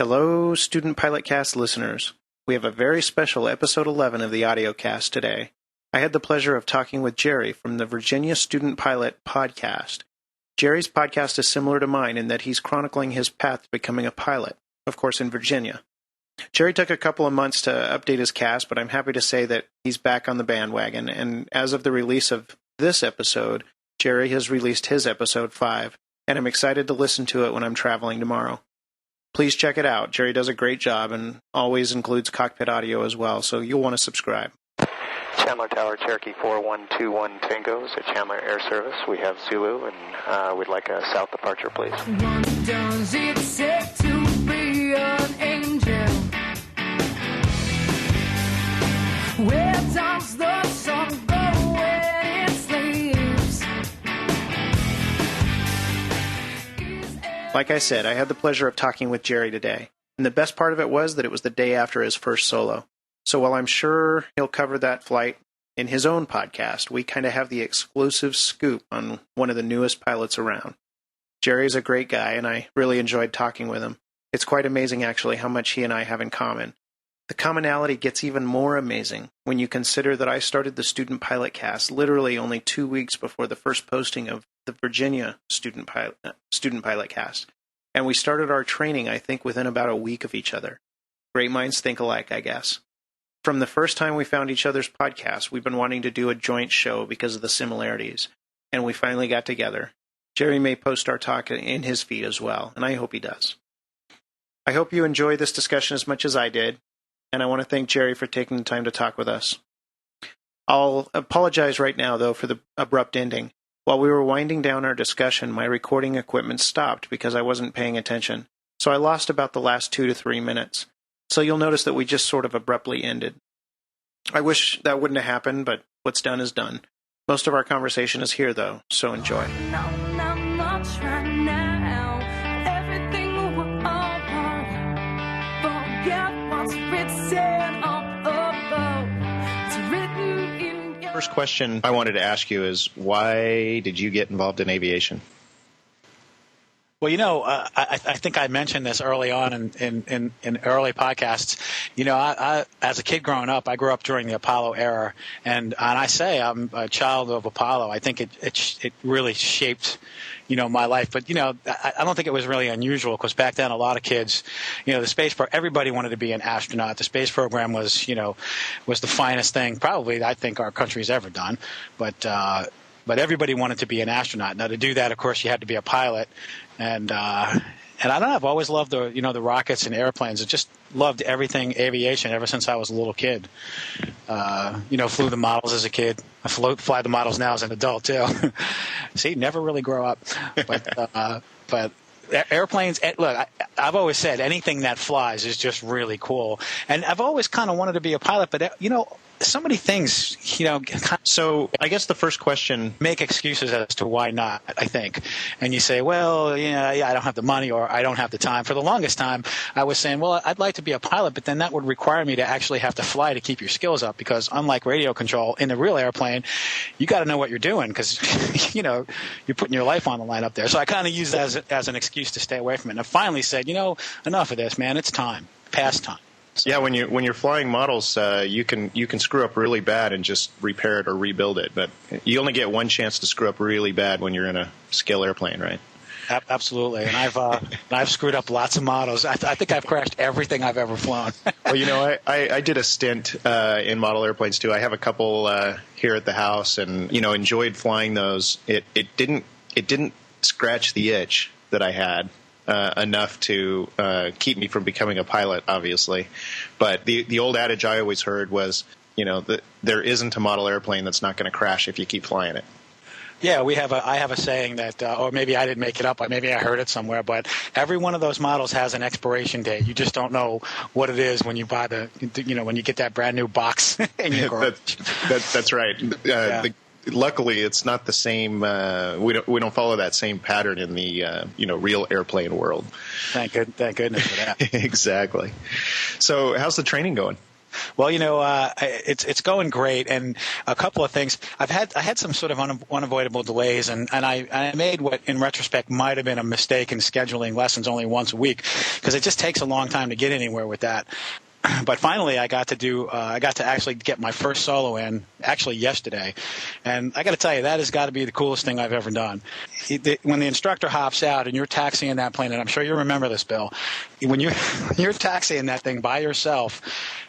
Hello, Student Pilot Cast listeners. We have a very special episode 11 of the audiocast today. I had the pleasure of talking with Jerry from the Virginia Student Pilot podcast. Jerry's podcast is similar to mine in that he's chronicling his path to becoming a pilot, of course in Virginia. Jerry took a couple of months to update his cast, but I'm happy to say that he's back on the bandwagon, and as of the release of this episode, Jerry has released his episode 5, and I'm excited to listen to it when I'm traveling tomorrow. Please check it out. Jerry does a great job and always includes cockpit audio as well, so you'll want to subscribe. Chandler Tower, Cherokee 4121 Tango is at Chandler Air Service. We have Zulu, and we'd like a south departure, please. What does it take to be an angel? Where does the sun go when it sleeps? Like I said, I had the pleasure of talking with Jerry today, and the best part of it was that it was the day after his first solo. So while I'm sure he'll cover that flight in his own podcast, we kind of have the exclusive scoop on one of the newest pilots around. Jerry's a great guy, and I really enjoyed talking with him. It's quite amazing, actually, how much he and I have in common. The commonality gets even more amazing when you consider that I started the Student Pilot Cast literally only 2 weeks before the first posting of the Virginia Student Pilot Cast. And we started our training, I think, within about a week of each other. Great minds think alike, I guess. From the first time we found each other's podcast, we've been wanting to do a joint show because of the similarities, and we finally got together. Jerry may post our talk in his feed as well, and I hope he does. I hope you enjoy this discussion as much as I did, and I want to thank Jerry for taking the time to talk with us. I'll apologize right now, though, for the abrupt ending. While we were winding down our discussion, my recording equipment stopped because I wasn't paying attention, so I lost about the last 2 to 3 minutes. So you'll notice that we just sort of abruptly ended. I wish that wouldn't have happened, but what's done is done. Most of our conversation is here, though, so enjoy. Not much right now. Everything will all forget what's written up above. It's written in your... First question I wanted to ask you is, why did you get involved in aviation? Well, I think I mentioned this early on in early podcasts. I as a kid growing up, I grew up during the Apollo era, and I say I'm a child of Apollo. I think it really shaped, my life. But I don't think it was really unusual because back then a lot of kids, the space everybody wanted to be an astronaut. The space program was the finest thing probably I think our country's ever done. But everybody wanted to be an astronaut. Now, to do that, of course, you had to be a pilot. And I don't know. I've always loved the rockets and airplanes. I just loved everything aviation ever since I was a little kid. Flew the models as a kid. I fly the models now as an adult too. See, never really grow up. But airplanes. Look, I've always said anything that flies is just really cool. And I've always kind of wanted to be a pilot, but so many things, So I guess the first question, make excuses as to why not, I think. And you say, well, I don't have the money or I don't have the time. For the longest time, I was saying, well, I'd like to be a pilot, but then that would require me to actually have to fly to keep your skills up because unlike radio control in the real airplane, you got to know what you're doing because, you're putting your life on the line up there. So I kind of used that as an excuse to stay away from it. And I finally said, enough of this, man. It's time. Past time. So. Yeah, when you're flying models, you can screw up really bad and just repair it or rebuild it. But you only get one chance to screw up really bad when you're in a scale airplane, right? Absolutely, and I've screwed up lots of models. I think I've crashed everything I've ever flown. Well, I did a stint in model airplanes too. I have a couple here at the house, and enjoyed flying those. It didn't scratch the itch that I had. Enough to keep me from becoming a pilot, obviously. But the old adage I always heard was, that there isn't a model airplane that's not going to crash if you keep flying it. Yeah, I have a saying that, or maybe I didn't make it up, maybe I heard it somewhere, but every one of those models has an expiration date. You just don't know what it is when you buy when you get that brand new box in your garage. That's right. Yeah. Luckily, it's not the same. We don't follow that same pattern in the real airplane world. Thank goodness for that. Exactly. So, how's the training going? Well, it's going great, and a couple of things. I had some sort of unavoidable delays, and I made what in retrospect might have been a mistake in scheduling lessons only once a week, because it just takes a long time to get anywhere with that. But finally, I got to actually get my first solo in actually yesterday, and I got to tell you, that has got to be the coolest thing I've ever done. When the instructor hops out and you're taxiing that plane, and I'm sure you remember this, Bill, when you're taxiing that thing by yourself,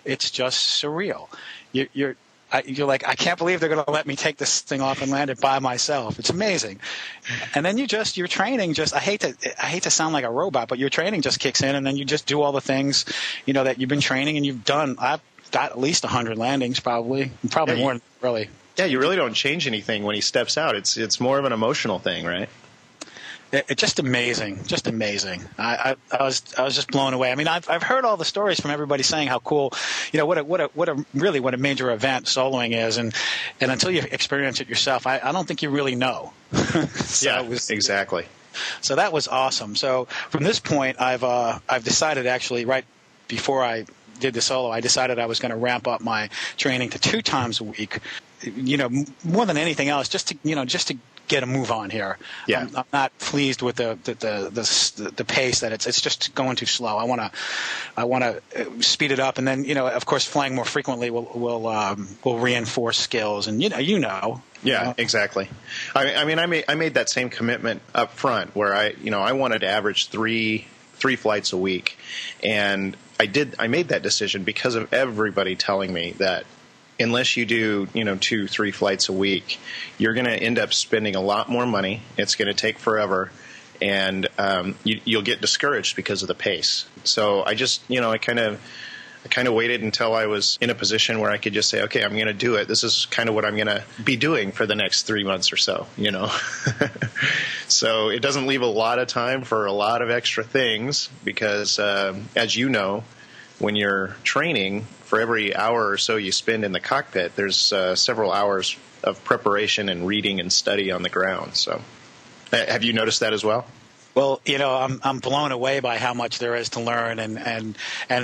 it's just surreal. You're like, I can't believe they're going to let me take this thing off and land it by myself. It's amazing. And then your training I hate to sound like a robot, but your training just kicks in, and then you just do all the things, that you've been training and you've done. I've got at least 100 landings, probably more than really. Yeah, you really don't change anything when he steps out. It's more of an emotional thing, right? It's just amazing. I was just blown away. I mean, I've heard all the stories from everybody saying how cool, what a major event soloing is, and until you experience it yourself, I don't think you really know. Exactly. So that was awesome. So from this point, I've decided, actually, right before I did the solo, I decided I was going to ramp up my training to 2 times a week. More than anything else, just to get a move on here. Yeah. I'm not pleased with the pace that it's just going too slow. I want to speed it up, and then of course flying more frequently will reinforce skills, and Yeah, exactly. I mean, I made that same commitment up front where I wanted to average three flights a week, and I made that decision because of everybody telling me that unless you do 2-3 flights a week, you're going to end up spending a lot more money. It's going to take forever, and you'll get discouraged because of the pace. So I just I kind of waited until I was in a position where I could just say, okay, I'm going to do it. This is kind of what I'm going to be doing for the next 3 months or so, So it doesn't leave a lot of time for a lot of extra things because, as you know, when you're training, for every hour or so you spend in the cockpit, there's several hours of preparation and reading and study on the ground. So have you noticed that as well? Well, I'm blown away by how much there is to learn, and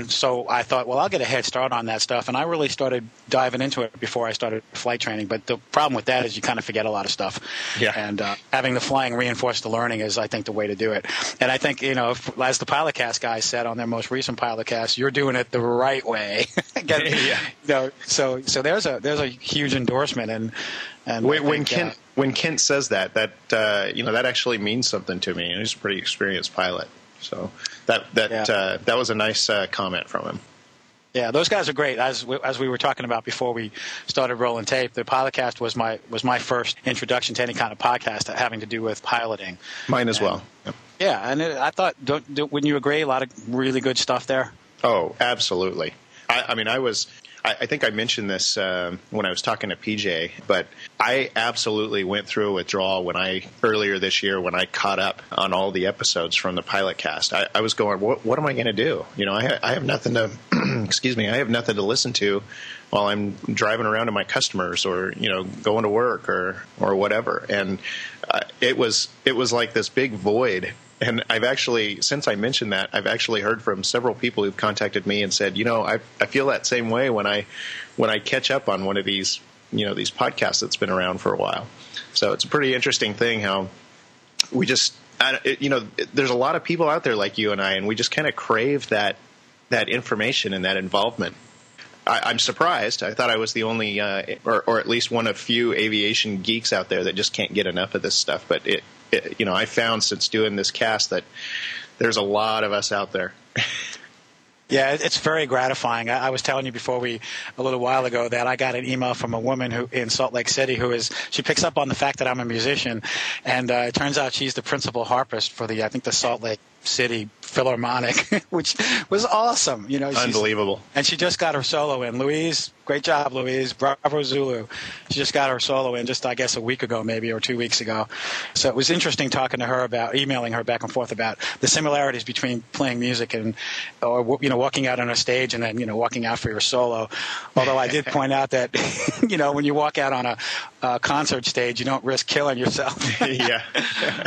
so I thought, well, I'll get a head start on that stuff, and I really started diving into it before I started flight training. But the problem with that is you kind of forget a lot of stuff. Yeah. And having the flying reinforce the learning is, I think, the way to do it. And I think, as the PilotCast guys said on their most recent PilotCast, you're doing it the right way. So there's a huge endorsement, and when Kent says that that actually means something to me. He's a pretty experienced pilot, so that was a nice comment from him. Yeah, those guys are great. As we were talking about before we started rolling tape, the PilotCast was my first introduction to any kind of podcast having to do with piloting. Mine as well. Yep. Yeah, and I thought, wouldn't you agree? A lot of really good stuff there. Oh, absolutely. I think I mentioned this when I was talking to PJ, but I absolutely went through a withdrawal earlier this year when I caught up on all the episodes from the PilotCast. I was going, what am I going to do? I have nothing to, excuse me, I have nothing to listen to while I'm driving around to my customers or, going to work or whatever. And it was like this big void. And I've actually, since I mentioned that, I've actually heard from several people who've contacted me and said, I feel that same way when I catch up on one of these, these podcasts that's been around for a while. So it's a pretty interesting thing how we just, there's a lot of people out there like you and I, and we just kind of crave that information and that involvement. I'm surprised. I thought I was the only, or at least one of few aviation geeks out there that just can't get enough of this stuff. But I found since doing this cast that there's a lot of us out there. Yeah, it's very gratifying. I was telling you a little while ago that I got an email from a woman who in Salt Lake City she picks up on the fact that I'm a musician, and it turns out she's the principal harpist for the Salt Lake City Philharmonic, which was awesome. Unbelievable. And she just got her solo in. Louise, great job, Louise. Bravo Zulu. She just got her solo in just, I guess, a week ago maybe or 2 weeks ago. So it was interesting talking to her emailing her back and forth about the similarities between playing music or walking out on a stage and then, walking out for your solo. Although I did point out that, when you walk out on a concert stage, you don't risk killing yourself. Yeah.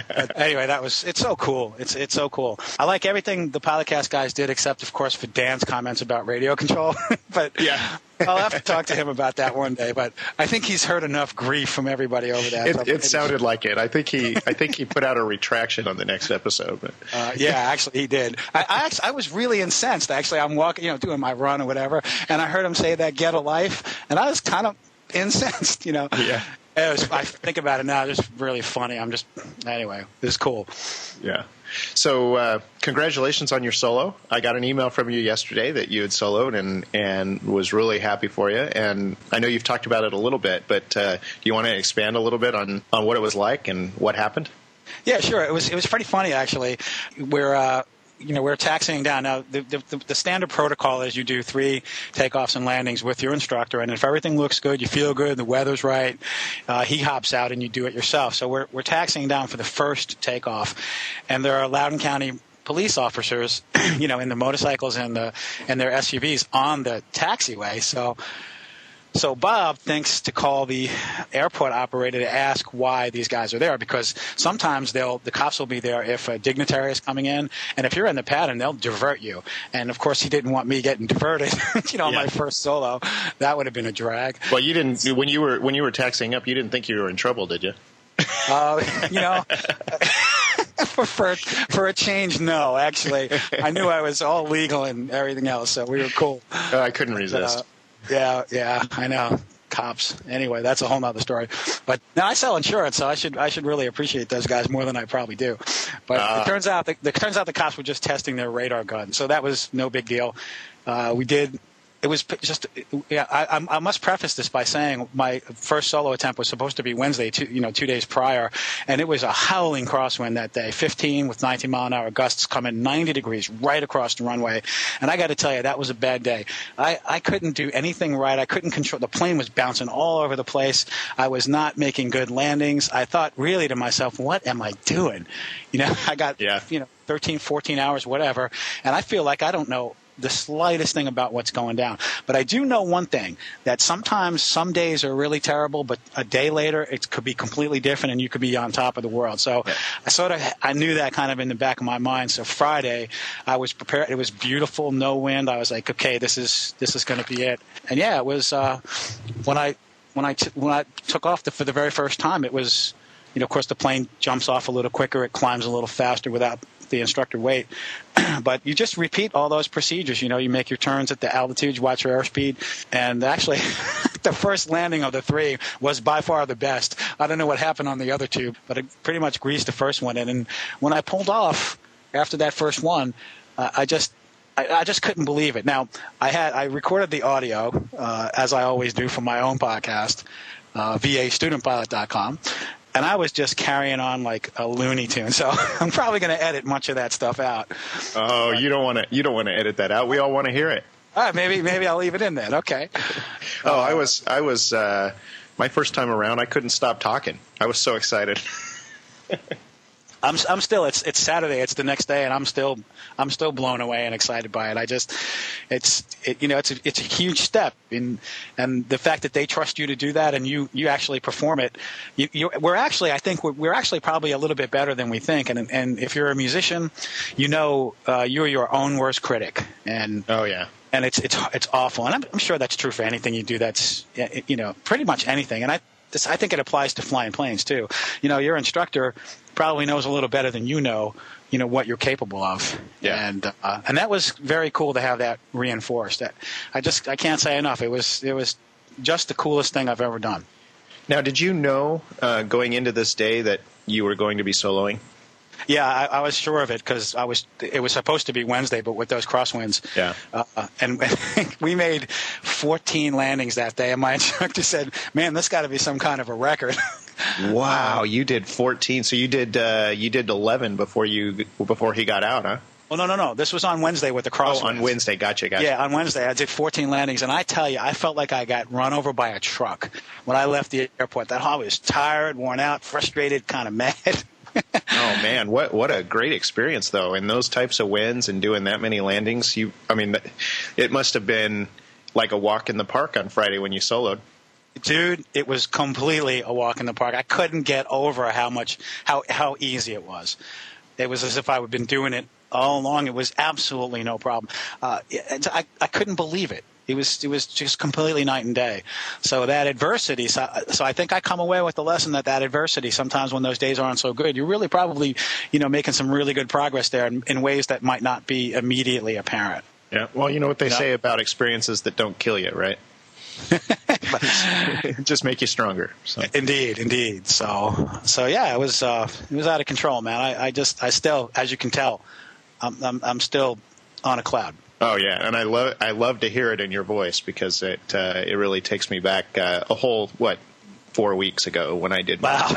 But anyway, it's so cool. It's so cool cool. I like everything the podcast guys did, except, of course, for Dan's comments about radio control. But Yeah. I'll have to talk to him about that one day. But I think he's heard enough grief from everybody over that. It sounded like it. I think he put out a retraction on the next episode. But. Yeah, actually, he did. I was really incensed. Actually, I'm walking, doing my run or whatever, and I heard him say that "get a life," and I was kind of incensed. Yeah. I think about it now, it's just really funny. Anyway, it was cool. Yeah. So congratulations on your solo. I got an email from you yesterday that you had soloed and was really happy for you. And I know you've talked about it a little bit, but do you want to expand a little bit on what it was like and what happened? Yeah, sure. It was pretty funny, actually. We're taxiing down. Now, the standard protocol is you do 3 takeoffs and landings with your instructor, and if everything looks good, you feel good, the weather's right, he hops out and you do it yourself. So we're taxiing down for the first takeoff, and there are Loudoun County police officers, in the motorcycles and their SUVs on the taxiway. So Bob thinks to call the airport operator to ask why these guys are there, because sometimes the cops will be there if a dignitary is coming in, and if you're in the pattern, they'll divert you. And of course, he didn't want me getting diverted. My first solo, that would have been a drag. Well, you didn't when you were taxiing up. You didn't think you were in trouble, did you? For a change, no. Actually, I knew I was all legal and everything else, so we were cool. I couldn't resist. Yeah, I know. Cops. Anyway, that's a whole nother story. But now I sell insurance, so I should really appreciate those guys more than I probably do. But it turns out the cops were just testing their radar gun, so that was no big deal. It was just, I must preface this by saying my first solo attempt was supposed to be Wednesday, 2 days prior, and it was a howling crosswind that day, 15 with 19-mile-an-hour gusts coming 90 degrees right across the runway. And I got to tell you, that was a bad day. I couldn't do anything right. I couldn't control. The plane was bouncing all over the place. I was not making good landings. I thought really to myself, what am I doing? I got, 13, 14 hours, whatever, and I feel like I don't know the slightest thing about what's going down. But I do know one thing, that sometimes some days are really terrible, but a day later it could be completely different and you could be on top of the world. So I knew that kind of in the back of my mind. So Friday I was prepared. It was beautiful, no wind. I was like, okay, this is going to be it. And yeah, it was when I took off for the very first time, it was, of course the plane jumps off a little quicker, it climbs a little faster without the instructor wait. But you just repeat all those procedures. You make your turns at the altitude, you watch your airspeed, and actually the first landing of the 3 was by far the best. I don't know what happened on the other 2, but it pretty much greased the first one in. And when I pulled off after that first one, I just couldn't believe it. Now, I recorded the audio, as I always do for my own podcast, VAStudentPilot.com. And I was just carrying on like a Looney Tune, so I'm probably going to edit much of that stuff out. Oh, you don't want to edit that out. We all want to hear it. All right, maybe I'll leave it in then. Okay. I was my first time around. I couldn't stop talking. I was so excited. I'm still. It's Saturday. It's the next day, and I'm still blown away and excited by it. It's a huge step, and the fact that they trust you to do that, and you actually perform it. We're actually probably a little bit better than we think. And if you're a musician, you're your own worst critic. And oh yeah. And it's awful. And I'm sure that's true for anything you do. That's pretty much anything. And I think it applies to flying planes too. Your instructor probably knows a little better than what you're capable of. Yeah. And that was very cool to have that reinforced. I can't say enough. It was just the coolest thing I've ever done. Now, did you know going into this day that you were going to be soloing? Yeah, I was sure of it because it was supposed to be Wednesday, but with those crosswinds. Yeah. And we made 14 landings that day, and my instructor said, "Man, this got to be some kind of a record." Wow, you did 14. So you did 11 before he got out, huh? Well, no. This was on Wednesday with the crosswinds. Oh, on Wednesday. Gotcha. Yeah, on Wednesday I did 14 landings, and I tell you, I felt like I got run over by a truck when I left the airport. I was tired, worn out, frustrated, kind of mad. Oh man, what a great experience though! In those types of winds and doing that many landings, it must have been like a walk in the park on Friday when you soloed. Dude, it was completely a walk in the park. I couldn't get over how easy it was. It was as if I had been doing it all along. It was absolutely no problem. I couldn't believe it. It was just completely night and day. So that adversity. So I think I come away with the lesson that adversity, sometimes when those days aren't so good, you're really probably making some really good progress there in ways that might not be immediately apparent. Yeah. Well, you know what they say about experiences that don't kill you, right? Just make you stronger. So. Indeed. So yeah, it was out of control, man. I still, as you can tell, I'm still on a cloud. Oh yeah, and I love to hear it in your voice, because it really takes me back a whole 4 weeks ago when I did. Wow.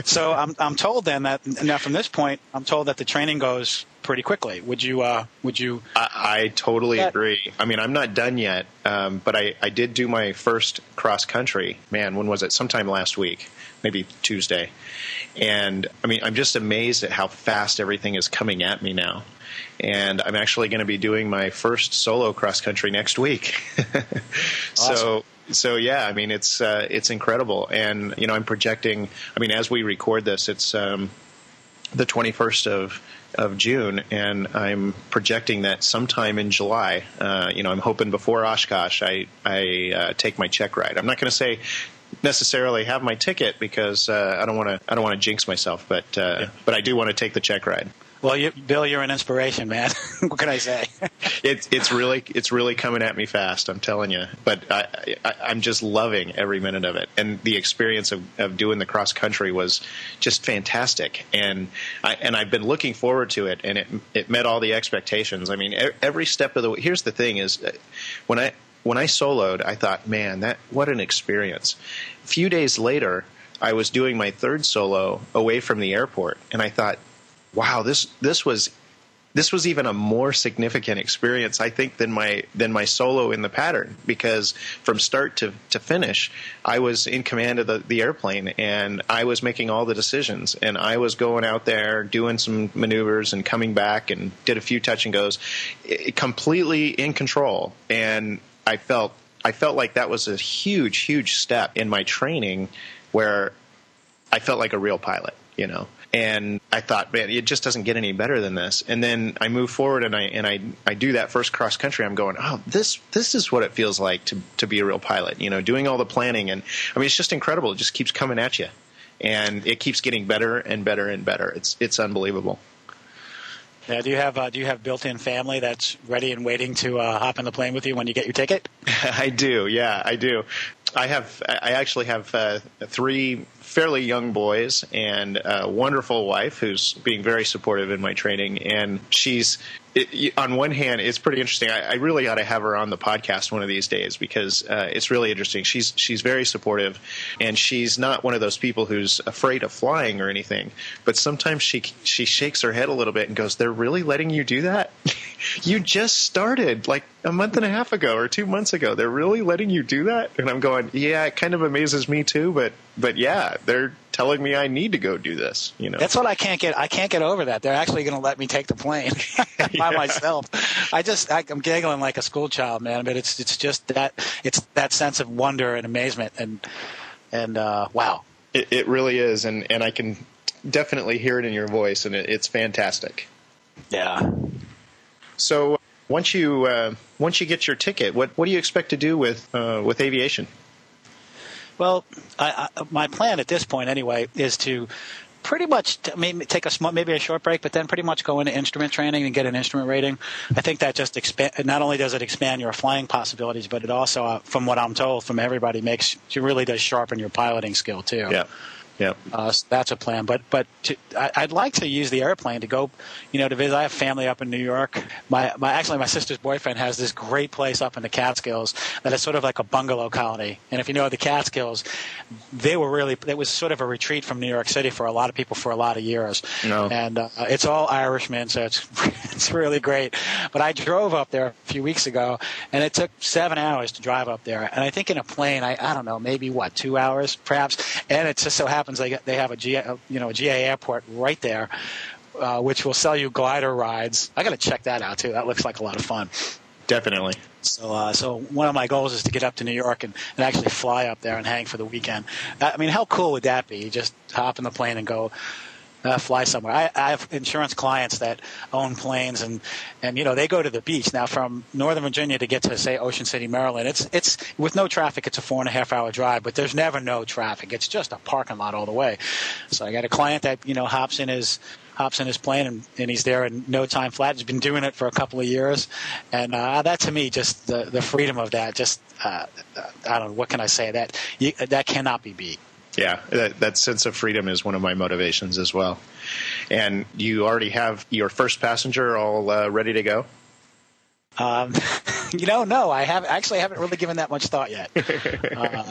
So I'm told then that now from this point I'm told that the training goes pretty quickly. Would you? I totally agree. I mean, I'm not done yet, but I did do my first cross country. Man, when was it? Sometime last week, maybe Tuesday. And I mean, I'm just amazed at how fast everything is coming at me now. And I'm actually going to be doing my first solo cross country next week. Awesome. So yeah, I mean, it's incredible. And I'm projecting. I mean, as we record this, it's the 21st of June, and I'm projecting that sometime in July. I'm hoping before Oshkosh, I take my check ride. I'm not going to say necessarily have my ticket, because I don't want to jinx myself, but I do want to take the check ride. Well, Bill, you're an inspiration, man. What can I say? It's really coming at me fast, I'm telling you. But I'm just loving every minute of it, and the experience of doing the cross country was just fantastic. And I've been looking forward to it, and it met all the expectations. I mean, every step of the way. Here's the thing: is when I soloed, I thought, man, what an experience. A few days later, I was doing my third solo away from the airport, and I thought, wow, this was even a more significant experience, I think, than my solo in the pattern, because from start to finish, I was in command of the airplane, and I was making all the decisions, and I was going out there doing some maneuvers and coming back and did a few touch and goes, completely in control. And I felt like that was a huge step in my training, where I felt like a real pilot, And I thought, man, it just doesn't get any better than this. And then I move forward, and I do that first cross country. I'm going, oh, this is what it feels like to be a real pilot. Doing all the planning, and I mean, it's just incredible. It just keeps coming at you, and it keeps getting better and better and better. It's unbelievable. Yeah, do you have built-in family that's ready and waiting to hop in the plane with you when you get your ticket? I do. Yeah, I do. I actually have 3 fairly young boys and a wonderful wife who's being very supportive in my training. And on one hand, it's pretty interesting. I really ought to have her on the podcast one of these days, because it's really interesting. She's very supportive, and she's not one of those people who's afraid of flying or anything. But sometimes she shakes her head a little bit and goes, "They're really letting you do that? You just started like a month and a half ago or 2 months ago. They're really letting you do that?" And I'm going, yeah, it kind of amazes me too, but yeah, they're telling me I need to go do this. That's what I can't get. I can't get over that. They're actually going to let me take the plane by myself. I'm giggling like a school child, man. But it's just that sense of wonder and amazement and wow. It really is, and I can definitely hear it in your voice, and it's fantastic. Yeah. So once you get your ticket, what do you expect to do with aviation? Well, my plan at this point, anyway, is to pretty much maybe take maybe a short break, but then pretty much go into instrument training and get an instrument rating. I think that just not only does it expand your flying possibilities, but it also, from what I'm told from everybody, it really does sharpen your piloting skill too. Yeah. Yeah. So that's a plan. But I'd like to use the airplane to go, to visit. I have family up in New York. My sister's boyfriend has this great place up in the Catskills that is sort of like a bungalow colony. And if you know the Catskills, it was sort of a retreat from New York City for a lot of people for a lot of years. No. And it's all Irishmen, so it's really great. But I drove up there a few weeks ago, and it took 7 hours to drive up there. And I think in a plane, I don't know, maybe 2 hours perhaps. And it just so happens they have a GA airport right there, which will sell you glider rides. I got to check that out too. That looks like a lot of fun. Definitely. So one of my goals is to get up to New York and actually fly up there and hang for the weekend. I mean, how cool would that be? You just hop in the plane and go fly somewhere. I have insurance clients that own planes, and they go to the beach. Now, from Northern Virginia to get to, say, Ocean City, Maryland, it's with no traffic, it's a 4.5-hour drive, but there's never no traffic. It's just a parking lot all the way. So I got a client that hops in his plane and he's there in no time flat. He's been doing it for a couple of years, and that to me, just the freedom of that, just I don't know, what can I say, that cannot be beat. Yeah, that sense of freedom is one of my motivations as well. And you already have your first passenger all ready to go? No, I haven't really given that much thought yet.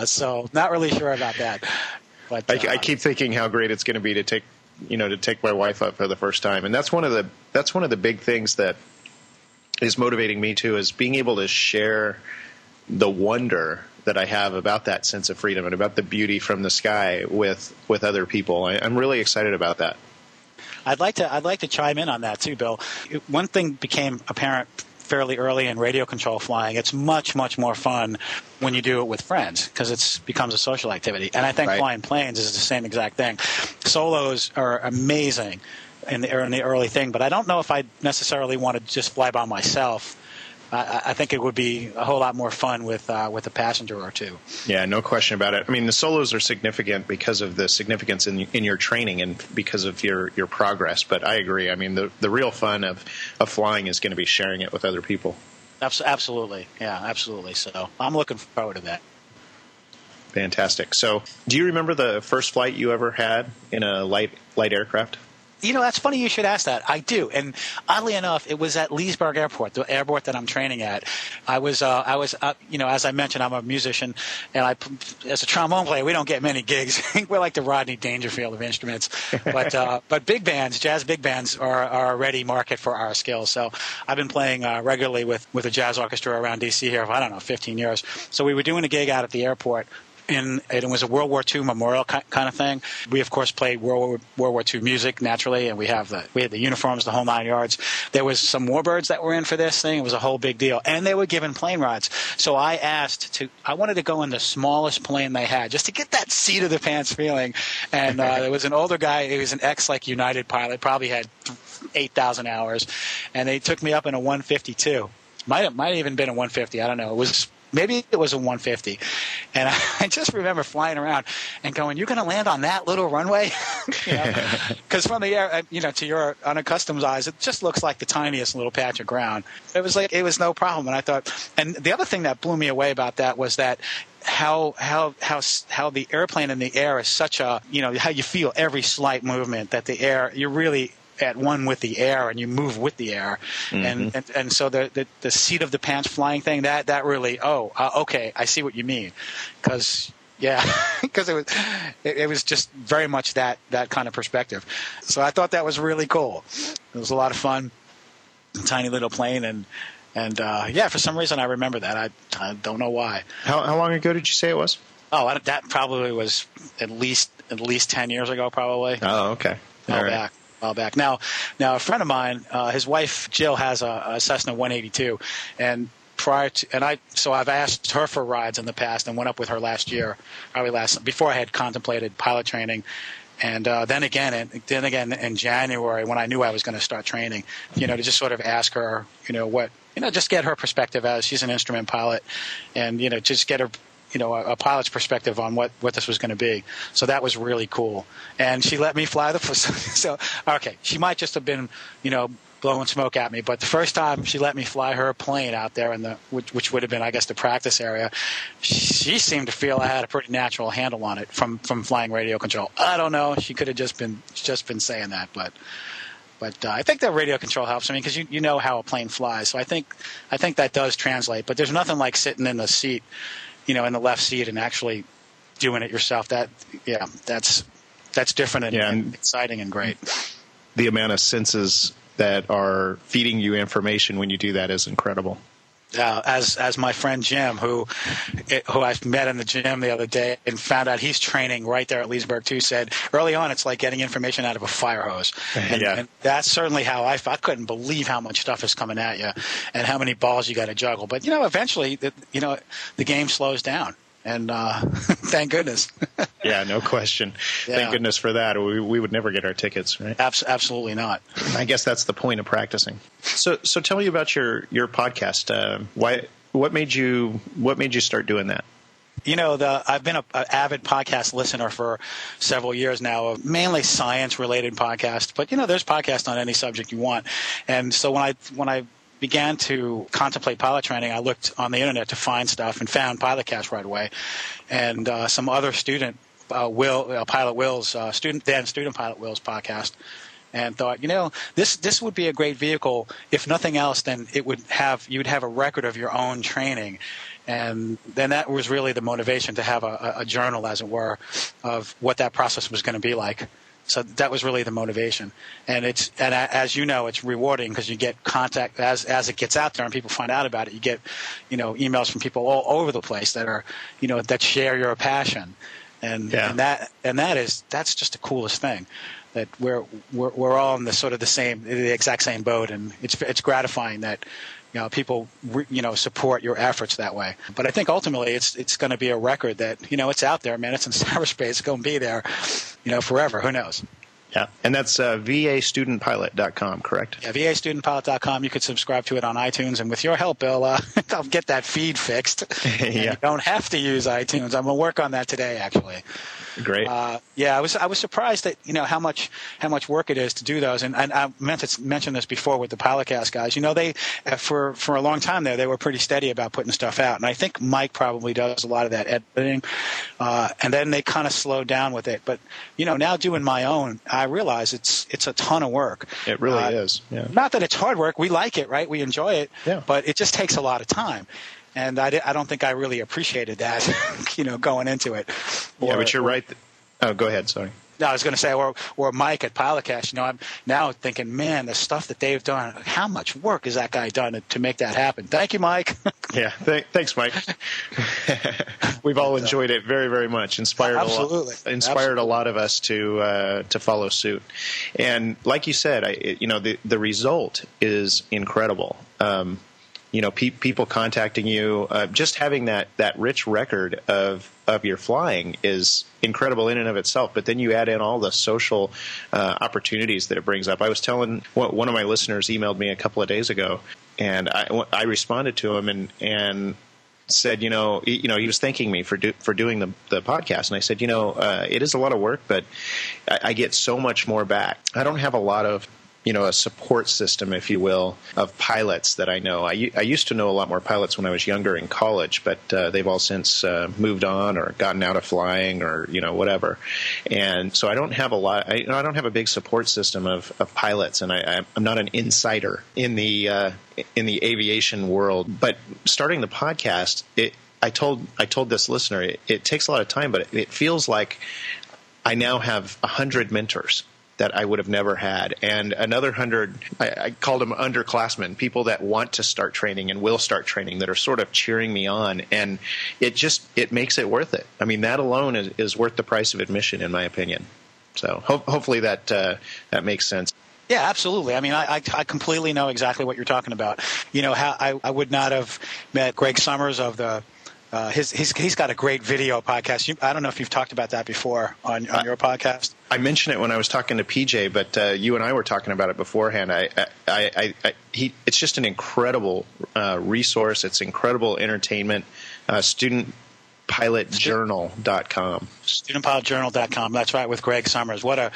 So not really sure about that. But I keep thinking how great it's going to be to take my wife up for the first time. And that's one of the big things that is motivating me too, is being able to share the wonder that I have about that sense of freedom and about the beauty from the sky with other people. I'm really excited about that. I'd like to chime in on that too, Bill. One thing became apparent fairly early in radio control flying. It's much, much more fun when you do it with friends, because it becomes a social activity. And I think flying planes is the same exact thing. Solos are amazing in the early thing, but I don't know if I necessarily want to just fly by myself. I think it would be a whole lot more fun with a passenger or two. Yeah, no question about it. I mean, the solos are significant because of the significance in your training and because of your progress. But I agree. I mean, the real fun of flying is going to be sharing it with other people. Absolutely. Yeah, absolutely. So I'm looking forward to that. Fantastic. So do you remember the first flight you ever had in a light aircraft? That's funny you should ask that. I do. And oddly enough, it was at Leesburg Airport, the airport that I'm training at. I was as I mentioned, I'm a musician, and as a trombone player, we don't get many gigs. We're like the Rodney Dangerfield of instruments. But big bands, jazz big bands are a ready market for our skills. So I've been playing regularly with a jazz orchestra around D.C. here for, 15 years. So we were doing a gig out at the airport. And it was a World War II memorial kind of thing. We, of course, played World War II music, naturally, and we had the uniforms, the whole 9 yards. There was some warbirds that were in for this thing. It was a whole big deal. And they were given plane rides. So I wanted to go in the smallest plane they had, just to get that seat of the pants feeling. And there was an older guy. He was an United pilot, probably had 8,000 hours. And they took me up in a 152. Might have even been a 150. I don't know. Maybe it was a 150. And I just remember flying around and going, "You're going to land on that little runway?" Because from the air, to your unaccustomed eyes, it just looks like the tiniest little patch of ground. It was no problem. And I thought, and the other thing that blew me away about that was that how the airplane in the air is such a, how you feel every slight movement, that the air, you're really at one with the air, and you move with the air. Mm-hmm. And so the seat of the pants flying thing, that really, okay, I see what you mean. Because it was just very much that kind of perspective. So I thought that was really cool. It was a lot of fun, tiny little plane, and for some reason I remember that. I don't know why. How long ago did you say it was? Oh, that probably was at least 10 years ago, probably. Oh, okay. All right. While back. Now a friend of mine, his wife Jill has a Cessna 182, and I've asked her for rides in the past, and went up with her before I had contemplated pilot training, and then again in January, when I knew I was going to start training, to just sort of ask her, just get her perspective, as she's an instrument pilot, and just get her a pilot's perspective on what this was going to be. So that was really cool. And she let me fly so okay, she might just have been, blowing smoke at me, but the first time she let me fly her plane out there which would have been, I guess, the practice area, she seemed to feel I had a pretty natural handle on it from flying radio control. I don't know. She could have just been saying that, but I think that radio control helps. I mean, because you know how a plane flies. So I think that does translate. But there's nothing like sitting in the seat, in the left seat, and actually doing it yourself. That's different and exciting and great. The amount of senses that are feeding you information when you do that is incredible. As my friend Jim, who I met in the gym the other day and found out he's training right there at Leesburg too, said early on it's like getting information out of a fire hose. And that's certainly how I couldn't believe how much stuff is coming at you and how many balls you got to juggle. But eventually the game slows down. And thank goodness. Yeah, no question. Yeah. Thank goodness for that. We would never get our tickets, right? Absolutely not. I guess that's the point of practicing. So tell me about your podcast. What made you start doing that? I've been an avid podcast listener for several years now, of mainly science-related podcasts. But there's podcasts on any subject you want. And so when I began to contemplate pilot training, I looked on the internet to find stuff and found PilotCast right away, and some other student Pilot Will's student Pilot Will's podcast, and thought, this would be a great vehicle. If nothing else, then you'd have a record of your own training. And then that was really the motivation to have a journal, as it were, of what that process was going to be like. So that was really the motivation. And as you know, it's rewarding because you get contact as it gets out there and people find out about it. You get, emails from people all over the place that are, that share your passion. And that's just the coolest thing. That we're all in the exact same boat, and it's gratifying that people support your efforts that way. But I think ultimately it's going to be a record that it's out there, man. It's in cyberspace. It's going to be there, forever. Who knows? Yeah, and that's VAStudentPilot.com, correct? Yeah, VAStudentPilot.com. You could subscribe to it on iTunes, and with your help, Bill, I'll get that feed fixed. Yeah. You don't have to use iTunes. I'm going to work on that today, actually. Great. I was surprised that how much work it is to do those, and I meant to mention this before with the PilotCast guys. They for a long time there, they were pretty steady about putting stuff out, and I think Mike probably does a lot of that editing, and then they kind of slowed down with it. But now doing my own, I realize it's a ton of work. It really is. Yeah. Not that it's hard work. We like it, right? We enjoy it. Yeah. But it just takes a lot of time. And I don't think I really appreciated that, going into it. But you're right. Oh, go ahead. Sorry. No, I was going to say, or Mike at PilotCast. I'm now thinking, man, the stuff that they've done. How much work has that guy done to make that happen? Thank you, Mike. Yeah, thanks, Mike. We've all enjoyed it very, very much. Inspired a lot of us to follow suit. And like you said, the result is incredible. People contacting you, just having that rich record of your flying is incredible in and of itself. But then you add in all the social opportunities that it brings up. I was telling one of my listeners emailed me a couple of days ago, and I responded to him and said, he was thanking me for doing the podcast, and I said, it is a lot of work, but I get so much more back. I don't have a lot of a support system, if you will, of pilots that I know. I used to know a lot more pilots when I was younger in college, but they've all since moved on or gotten out of flying or whatever. And so I don't have a lot. I don't have a big support system of pilots, and I'm not an insider in the aviation world. But starting the podcast, I told this listener it takes a lot of time, but it feels like I now have 100 mentors that I would have never had, and another 100, I called them underclassmen, people that want to start training and will start training, that are sort of cheering me on, and it makes it worth it. I mean, that alone is worth the price of admission, in my opinion. So hopefully that makes sense. Yeah, absolutely. I mean, I completely know exactly what you're talking about. How I would not have met Greg Summers of the he's got a great video podcast. I don't know if you've talked about that before on your podcast. I mentioned it when I was talking to PJ, but you and I were talking about it beforehand. It's just an incredible resource. It's incredible entertainment. StudentPilotJournal.com. StudentPilotJournal.com. That's right, with Greg Summers. What a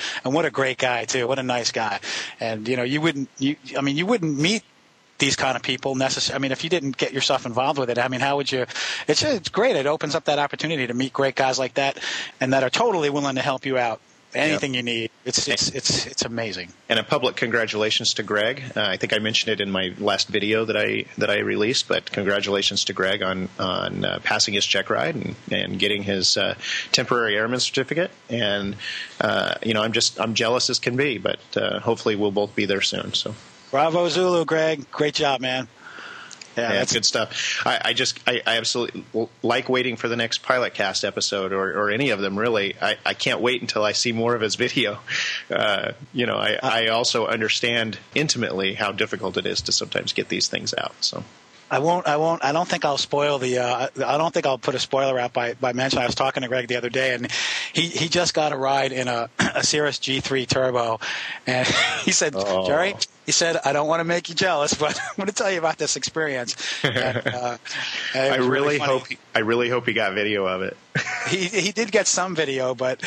great guy too. What a nice guy. And you wouldn't meet these kind of people necessarily. I mean, if you didn't get yourself involved with it, I mean, how would you? It's great. It opens up that opportunity to meet great guys like that, and that are totally willing to help you out. Anything you need. It's amazing. And a public congratulations to Greg. I think I mentioned it in my last video that I released, but congratulations to Greg on passing his check ride and getting his temporary airman certificate. And I'm jealous as can be, but hopefully we'll both be there soon. So. Bravo Zulu, Greg. Great job, man. Yeah, that's good stuff. I absolutely like waiting for the next PilotCast episode or any of them, really. I can't wait until I see more of his video. I also understand intimately how difficult it is to sometimes get these things out. So I won't. I don't think I'll spoil the. I don't think I'll put a spoiler out by mentioning. I was talking to Greg the other day, and he just got a ride in a Cirrus G3 Turbo, and he said, Jerry, he said, I don't want to make you jealous, but I'm going to tell you about this experience. And, I really hope he got video of it. He did get some video, but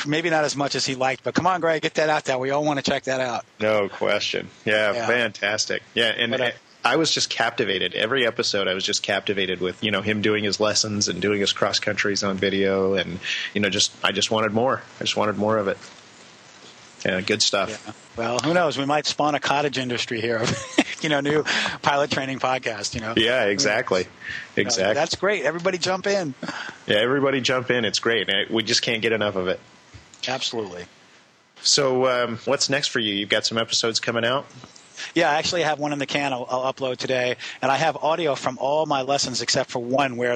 maybe not as much as he liked. But come on, Greg, get that out there. We all want to check that out. No question. Yeah. Fantastic. Yeah, and I was just captivated. Every episode, I was just captivated with him doing his lessons and doing his cross countries on video, and I just wanted more. I just wanted more of it. Yeah, good stuff. Yeah. Well, who knows? We might spawn a cottage industry here of new pilot training podcast. Yeah, exactly. That's great. Everybody jump in. Yeah, everybody jump in. It's great. We just can't get enough of it. Absolutely. So, what's next for you? You've got some episodes coming out? Yeah, I actually have one in the can I'll upload today, and I have audio from all my lessons except for one where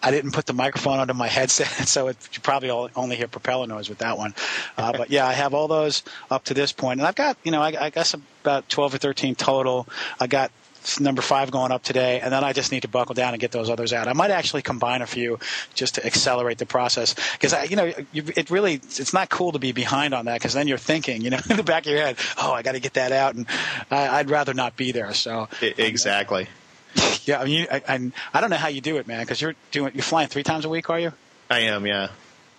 I didn't put the microphone onto my headset, so you probably only hear propeller noise with that one. But yeah, I have all those up to this point, and I've got I guess about 12 or 13 total. I got number 5 going up today, and then I just need to buckle down and get those others out. I might actually combine a few just to accelerate the process, because it's not cool to be behind on that, because then you're thinking, in the back of your head, I got to get that out, and I'd rather not be there. So exactly. Yeah, I don't know how you do it, man, because you're flying 3 times a week, are you? I am, yeah.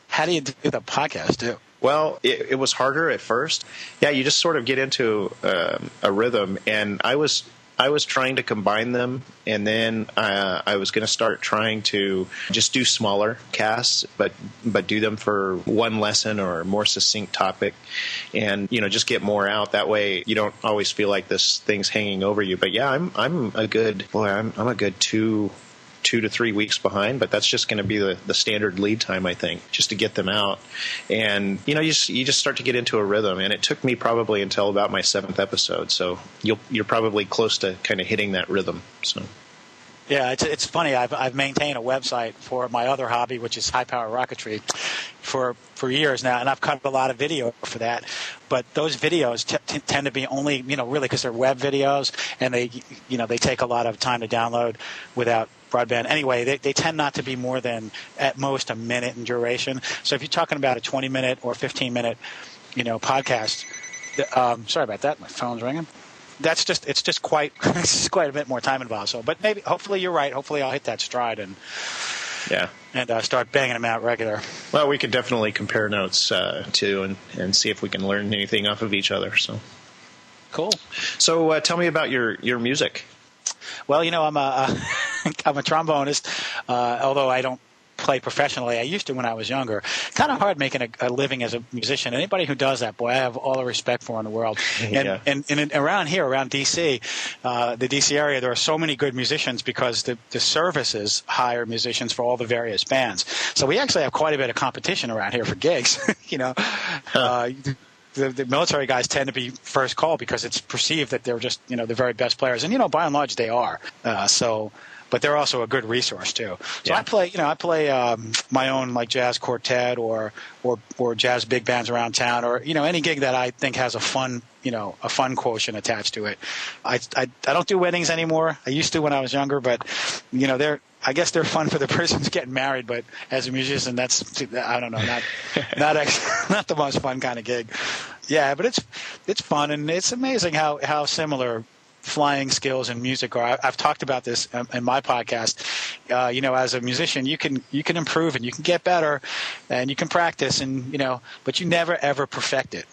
How do you do the podcast too? Well, it was harder at first. Yeah, you just sort of get into a rhythm, and I was trying to combine them, and then I was going to start trying to just do smaller casts, but do them for one lesson or a more succinct topic, and just get more out. That way, you don't always feel like this thing's hanging over you. But yeah, I'm a good 2 to 3 weeks behind, but that's just going to be the standard lead time, I think, just to get them out. And you just start to get into a rhythm, and it took me probably until about my 7th episode, so you're probably close to kind of hitting that rhythm. So yeah, it's funny. I've maintained a website for my other hobby, which is high power rocketry, for years now, and I've cut a lot of video for that. But those videos tend to be only really because they're web videos, and they take a lot of time to download without broadband. Anyway, they tend not to be more than at most a minute in duration. So if you're talking about a 20-minute or 15-minute, podcast, sorry about that, my phone's ringing. It's just quite a bit more time involved. So, but hopefully you're right. Hopefully I'll hit that stride and start banging them out regular. Well, we could definitely compare notes too, and see if we can learn anything off of each other. So cool. So tell me about your music. Well, I'm a trombonist, although I don't play professionally. I used to when I was younger. Kind of hard making a living as a musician. Anybody who does that, boy, I have all the respect for in the world. And around here, around D.C., the D.C. area, there are so many good musicians because the services hire musicians for all the various bands. So we actually have quite a bit of competition around here for gigs. The military guys tend to be first call because it's perceived that they're just, the very best players. And, by and large, they are. But they're also a good resource, too. So I play my own, like, jazz quartet or jazz big bands around town, or, any gig that I think has a fun quotient attached to it. I don't do weddings anymore. I used to when I was younger, but, I guess they're fun for the person who's getting married, but as a musician, I don't know, not the most fun kind of gig. Yeah, but it's fun, and it's amazing how similar flying skills and music are. I've talked about this in my podcast. As a musician, you can improve and you can get better, and you can practice, and but you never ever perfect it.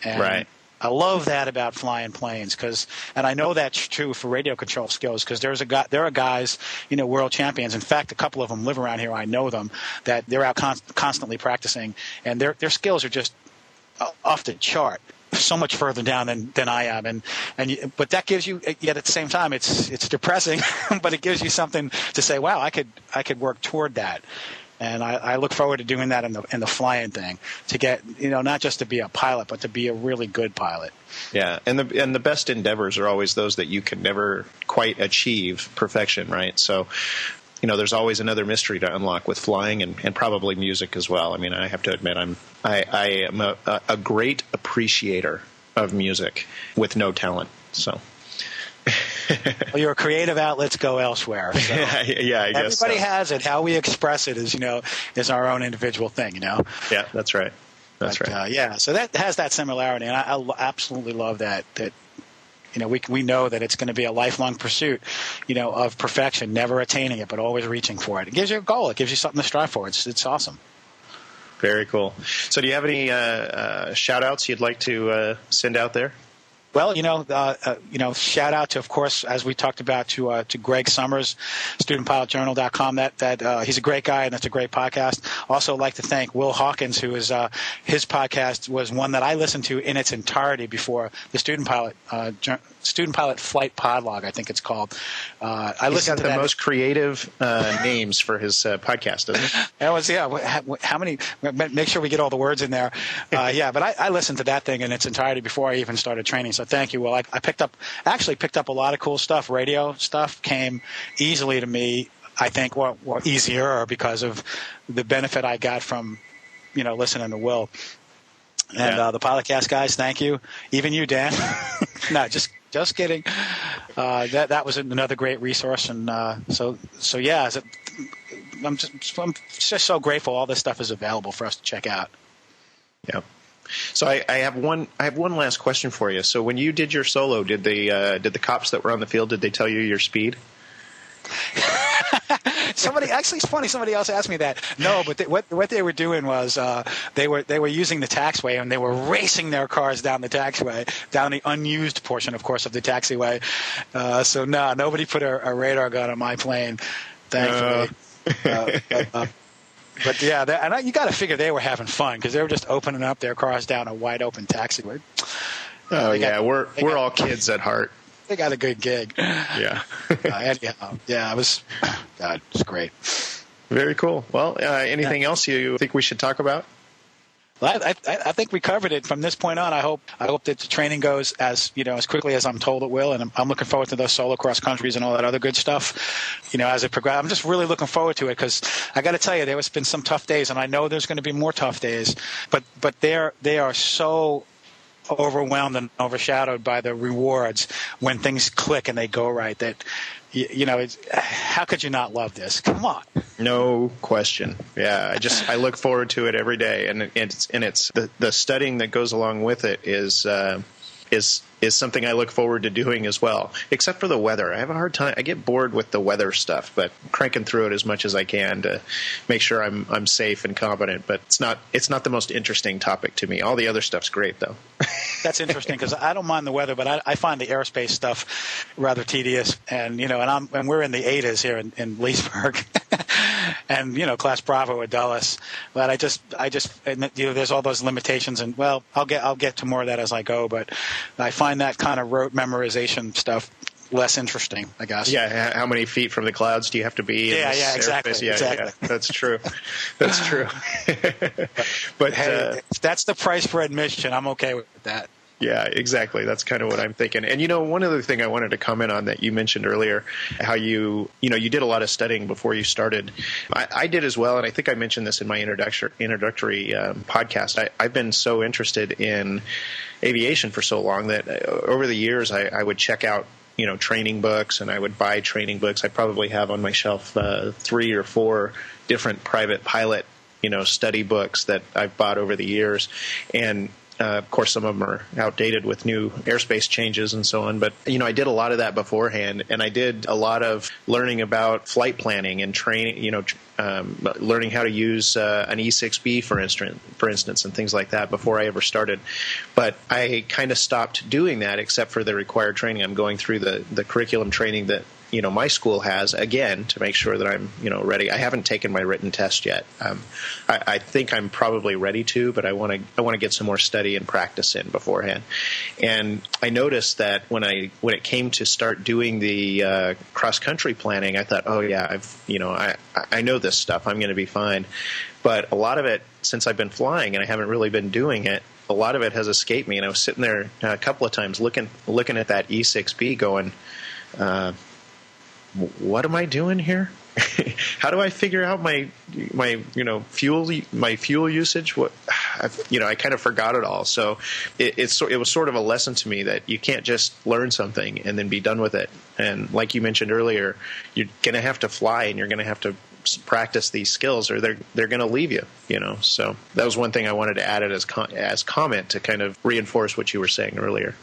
And right. I love that about flying planes, and I know that's true for radio control skills, because there are guys, world champions. In fact, a couple of them live around here. I know them, that they're out constantly practicing, and their skills are just off the chart, so much further down than I am. But that gives you, yet at the same time, it's depressing, but it gives you something to say, wow, I could work toward that. And I look forward to doing that in the flying thing, to get, not just to be a pilot, but to be a really good pilot. Yeah, and the best endeavors are always those that you can never quite achieve perfection, right? So, there's always another mystery to unlock with flying, and probably music as well. I mean, I have to admit, I am a great appreciator of music with no talent. So. Well, your creative outlets go elsewhere. So I guess everybody so. has it. How we express it is our own individual thing. Yeah, that's right. That's right. Yeah, so that has that similarity, and I absolutely love that. That we know that it's going to be a lifelong pursuit, of perfection, never attaining it, but always reaching for it. It gives you a goal. It gives you something to strive for. It's awesome. Very cool. So, do you have any shout outs you'd like to send out there? Well, shout out to, of course, as we talked about, to Greg Summers, studentpilotjournal.com. That he's a great guy, and that's a great podcast. Also, like to thank Will Hawkins, who is his podcast was one that I listened to in its entirety before the Student Pilot Flight Podlog, I think it's called. He's got the most creative names for his podcast, doesn't he? That was, how many? Make sure we get all the words in there. But I listened to that thing in its entirety before I even started training. So thank you, Will. I picked up a lot of cool stuff. Radio stuff came easily to me, I think, well, easier because of the benefit I got from, listening to Will. And the Pilotcast guys, thank you. Even you, Dan. No, just kidding. That was another great resource, and so yeah. I'm just so grateful all this stuff is available for us to check out. Yeah. So I have one last question for you. So when you did your solo, did the cops that were on the field, did they tell you your speed? It's funny. Somebody else asked me that. No, but what they were doing was they were using the taxiway, and they were racing their cars down the taxiway, down the unused portion, of course, of the taxiway. So no, nobody put a radar gun on my plane, thankfully. But yeah, you got to figure they were having fun because they were just opening up their cars down a wide open taxiway. Oh yeah, we're all kids at heart. They got a good gig. Yeah. It was great. Very cool. Well, anything else you think we should talk about? Well, I think we covered it. From this point on, I hope that the training goes as quickly as I'm told it will, and I'm looking forward to those solo cross countries and all that other good stuff. As it progresses, I'm just really looking forward to it because I got to tell you, there's been some tough days, and I know there's going to be more tough days. But they are so overwhelmed and overshadowed by the rewards when things click and they go right. That how could you not love this? Come on. No question. Yeah, I look forward to it every day, and it's the studying that goes along with it is something I look forward to doing as well. Except for the weather, I have a hard time. I get bored with the weather stuff, but cranking through it as much as I can to make sure I'm safe and competent. But it's not the most interesting topic to me. All the other stuff's great though. That's interesting because I don't mind the weather, but I find the aerospace stuff rather tedious. And and we're in the ADAs here in Leesburg, and class Bravo at Dulles. But I just there's all those limitations, and well, I'll get to more of that as I go. But I find that kind of rote memorization stuff less interesting, I guess. Yeah, how many feet from the clouds do you have to be? Yeah, exactly. Yeah, that's true. That's true. But hey, if that's the price for admission, I'm okay with that. Yeah, exactly. That's kind of what I'm thinking. And one other thing I wanted to comment on that you mentioned earlier, how you did a lot of studying before you started. I did as well, and I think I mentioned this in my introductory podcast. I've been so interested in aviation for so long that over the years I would check out training books, and I would buy training books. I probably have on my shelf 3 or 4 different private pilot study books that I've bought over the years, and of course, some of them are outdated with new airspace changes and so on. But, I did a lot of that beforehand, and I did a lot of learning about flight planning and training, learning how to use an E6B, for instance, and things like that before I ever started. But I kind of stopped doing that except for the required training. I'm going through the curriculum training that my school has, again, to make sure that I'm, ready. I haven't taken my written test yet. I think I'm probably ready to, but I want to get some more study and practice in beforehand. And I noticed that when it came to start doing the cross country planning, I thought, oh yeah, I know this stuff. I'm going to be fine. But a lot of it, since I've been flying and I haven't really been doing it, a lot of it has escaped me. And I was sitting there a couple of times looking at that E6B, going, what am I doing here? How do I figure out my fuel usage? I kind of forgot it all. So it was sort of a lesson to me that you can't just learn something and then be done with it. And like you mentioned earlier, you're going to have to fly and you're going to have to practice these skills or they're going to leave you, So that was one thing I wanted to add it as comment to kind of reinforce what you were saying earlier.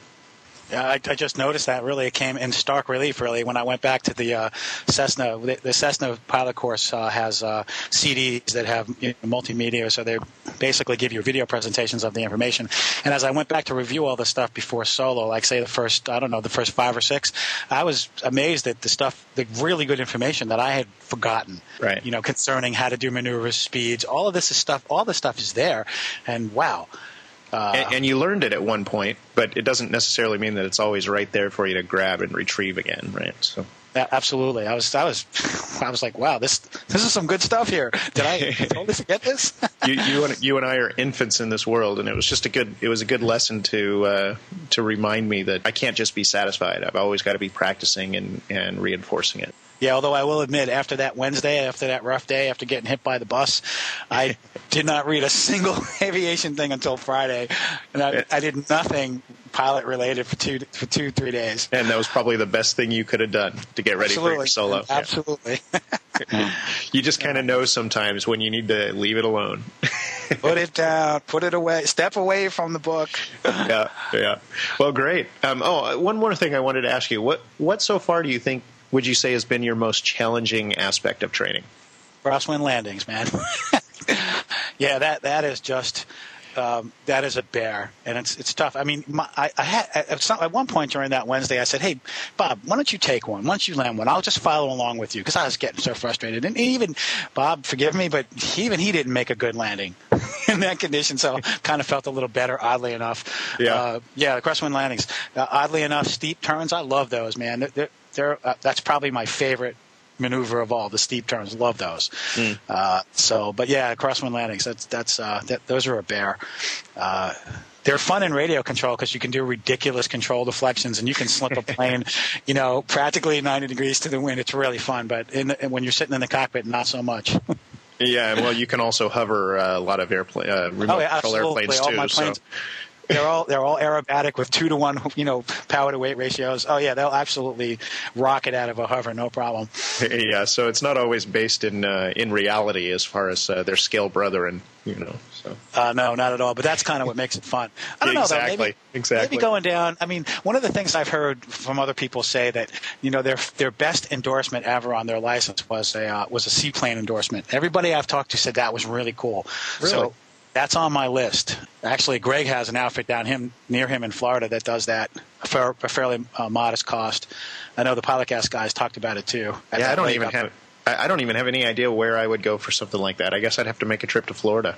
Yeah, I just noticed that. Really, it came in stark relief. Really, when I went back to the Cessna, the Cessna pilot course has CDs that have multimedia, so they basically give you video presentations of the information. And as I went back to review all the stuff before solo, like say the first 5 or 6, I was amazed at the really good information that I had forgotten. Right. Concerning how to do maneuvers, speeds, all of this stuff. All the stuff is there, and wow. And you learned it at one point, but it doesn't necessarily mean that it's always right there for you to grab and retrieve again, right? So absolutely, I was like, wow, this is some good stuff here. Did I totally forget this? you and I are infants in this world, and it was a good lesson to remind me that I can't just be satisfied. I've always got to be practicing and reinforcing it. Yeah, although I will admit, after that Wednesday, after that rough day, after getting hit by the bus, I did not read a single aviation thing until Friday, and I did nothing pilot-related for 3 days. And that was probably the best thing you could have done to get ready for your solo. Absolutely. You just kind of know sometimes when you need to leave it alone. Put it down, put it away, step away from the book. Yeah. Well, great. One more thing I wanted to ask you. What so far do you think would you say has been your most challenging aspect of training? Crosswind landings, man. Yeah, that is just that is a bear, and it's tough. I mean, I had at one point during that Wednesday, I said, "Hey, Bob, why don't you take one? Once you land one, I'll just follow along with you," because I was getting so frustrated. And even Bob, forgive me, but even he didn't make a good landing in that condition, so kind of felt a little better, oddly enough. Yeah, the crosswind landings. Oddly enough, steep turns, I love those, man. That's probably my favorite maneuver of all, the steep turns. Love those. But yeah, crosswind landings. Those are a bear. They're fun in radio control because you can do ridiculous control deflections and you can slip a plane, practically 90 degrees to the wind. It's really fun. But when you're sitting in the cockpit, not so much. Yeah, well, you can also hover a lot of remote control airplanes too. All my planes. They're all aerobatic with 2-to-1, power to weight ratios. Oh yeah, they'll absolutely rocket out of a hover, no problem. Yeah, so it's not always based in reality as far as their scale brethren, So no, not at all. But that's kind of what makes it fun. I don't know though. Maybe going down. I mean, one of the things I've heard from other people say that their best endorsement ever on their license was a seaplane endorsement. Everybody I've talked to said that was really cool. Really? So that's on my list. Actually, Greg has an outfit near him in Florida that does that for a fairly modest cost. I know the Pilotcast guys talked about it too. Yeah, I don't even have any idea where I would go for something like that. I guess I'd have to make a trip to Florida.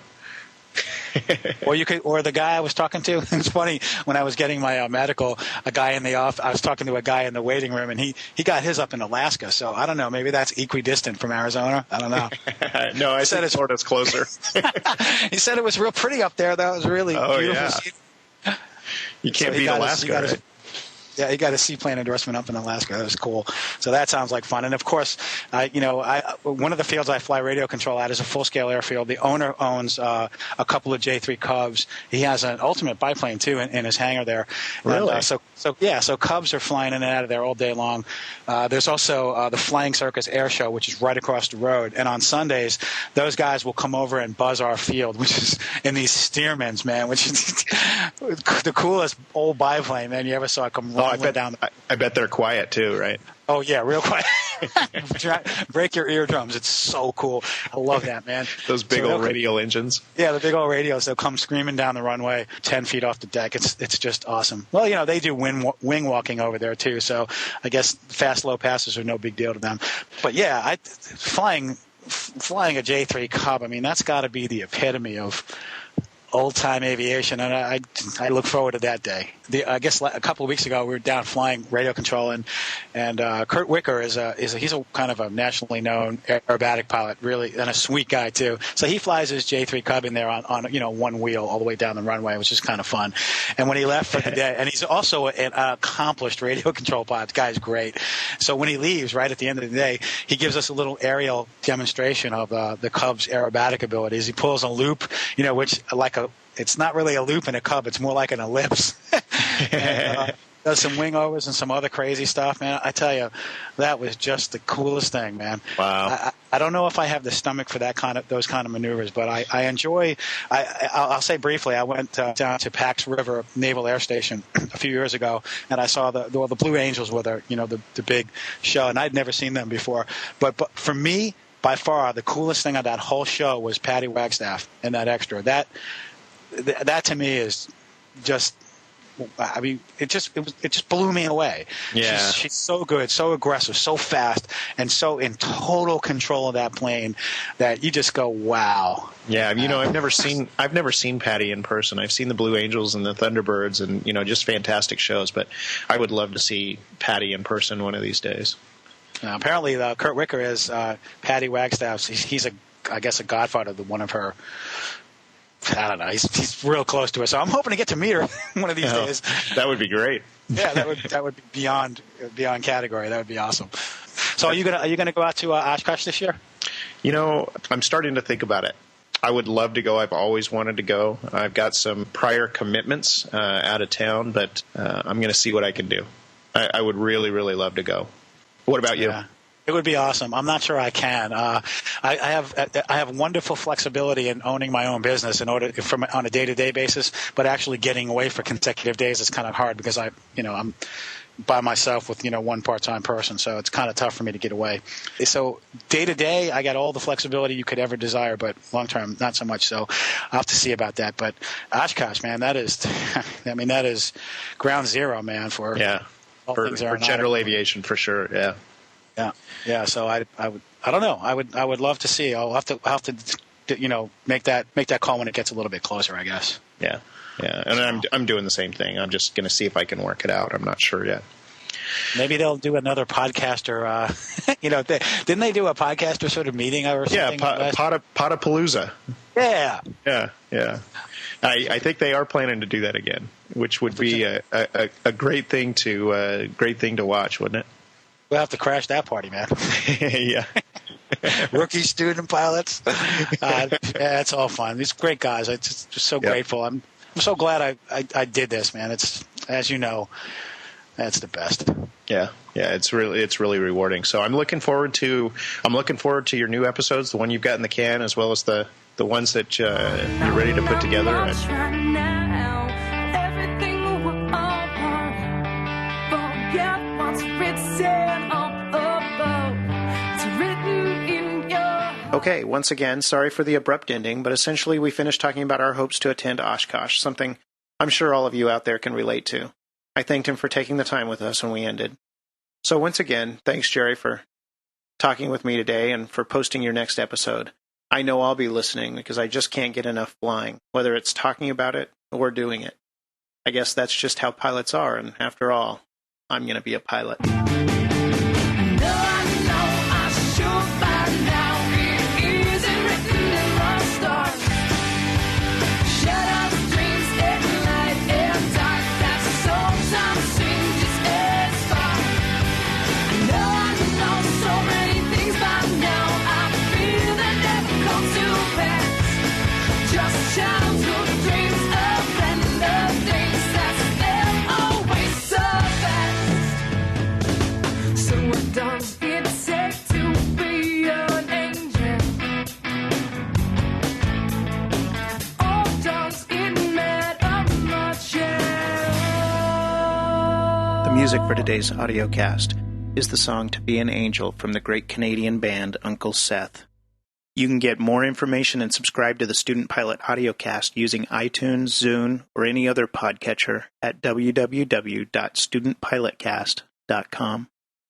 Or the guy I was talking to. It's funny, when I was getting my medical, I was talking to a guy in the waiting room, and he got his up in Alaska. So I don't know, maybe that's equidistant from Arizona. I don't know. No, I said Florida's closer. He said it was real pretty up there. That was really beautiful. Yeah. You can't beat Alaska, right? Yeah, he got a seaplane endorsement up in Alaska. That was cool. So that sounds like fun. And of course, one of the fields I fly radio control at is a full-scale airfield. The owner owns a couple of J3 Cubs. He has an ultimate biplane too in his hangar there. Really? And, so Cubs are flying in and out of there all day long. There's also the Flying Circus Air Show, which is right across the road. And on Sundays, those guys will come over and buzz our field, which is in these Stearmans, man, which is the coolest old biplane, man, you ever saw come I bet they're quiet too, right? Oh yeah, real quiet. Break your eardrums. It's so cool. I love that, man. Those big old radial engines. Yeah, the big old radios. They'll come screaming down the runway 10 feet off the deck. It's just awesome. Well, they do wing walking over there too, so I guess fast low passes are no big deal to them. But yeah, flying a J3 Cub, I mean, that's got to be the epitome of old-time aviation, and I look forward to that day. I guess a couple of weeks ago we were down flying radio control, and Kurt Wicker he's a kind of a nationally known aerobatic pilot, really, and a sweet guy too. So he flies his J3 Cub in there on one wheel all the way down the runway, which is kind of fun. And when he left for the day, and he's also an accomplished radio control pilot. The guy's great. So when he leaves, right at the end of the day, he gives us a little aerial demonstration of the Cub's aerobatic abilities. He pulls a loop, which like it's not really a loop and a cub. It's more like an ellipse. And, does some wing overs and some other crazy stuff, man. I tell you, that was just the coolest thing, man. Wow. I don't know if I have the stomach for those kind of maneuvers, but I enjoy. I'll say briefly, I went down to Pax River Naval Air Station a few years ago, and I saw the Blue Angels with the big show, and I'd never seen them before. But for me, by far, the coolest thing of that whole show was Patty Wagstaff and that extra. That to me is just. I mean, it just blew me away. Yeah. She's so good, so aggressive, so fast, and so in total control of that plane that you just go, wow. Yeah, I've never seen Patty in person. I've seen the Blue Angels and the Thunderbirds, and just fantastic shows. But I would love to see Patty in person one of these days. Apparently, Kurt Wicker is Patty Wagstaff's. He's I guess a godfather of one of her. I don't know. He's real close to her, so I'm hoping to get to meet her one of these days. That would be great. Yeah, that would be beyond category. That would be awesome. So are you gonna go out to Oshkosh this year? I'm starting to think about it. I would love to go. I've always wanted to go. I've got some prior commitments out of town, but I'm going to see what I can do. I would really, really love to go. What about you? Yeah. It would be awesome. I'm not sure I can. I have wonderful flexibility in owning my own business on a day-to-day basis, but actually getting away for consecutive days is kind of hard because I'm by myself with one part-time person, so it's kind of tough for me to get away. So day-to-day, I got all the flexibility you could ever desire, but long-term, not so much. So I'll have to see about that. But Oshkosh, man, that is ground zero, man, for all things for general aviation for sure. Yeah. Yeah. So I don't know. I would love to see. I'll have to make that call when it gets a little bit closer, I guess. Yeah. And I'm doing the same thing. I'm just going to see if I can work it out. I'm not sure yet. Maybe they'll do another podcaster. Didn't they do a podcaster sort of meeting or something? Yeah, Potapalooza. Yeah. I think they are planning to do that again, which would be a great thing to watch, wouldn't it? We'll have to crash that party, man. Yeah. Rookie student pilots. It's all fun. These great guys. I'm just so grateful. I'm so glad I did this, man. It's, as you know, that's the best. Yeah. It's really rewarding. So I'm looking forward to your new episodes, the one you've got in the can, as well as the ones that you're ready to put together. Okay, once again, sorry for the abrupt ending, but essentially we finished talking about our hopes to attend Oshkosh, something I'm sure all of you out there can relate to. I thanked him for taking the time with us when we ended. So once again, thanks, Jerry, for talking with me today and for posting your next episode. I know I'll be listening because I just can't get enough flying, whether it's talking about it or doing it. I guess that's just how pilots are, and after all, I'm going to be a pilot. Music for today's audiocast is the song To Be an Angel from the great Canadian band Uncle Seth. You can get more information and subscribe to the Student Pilot audiocast using iTunes, Zune, or any other podcatcher at www.studentpilotcast.com.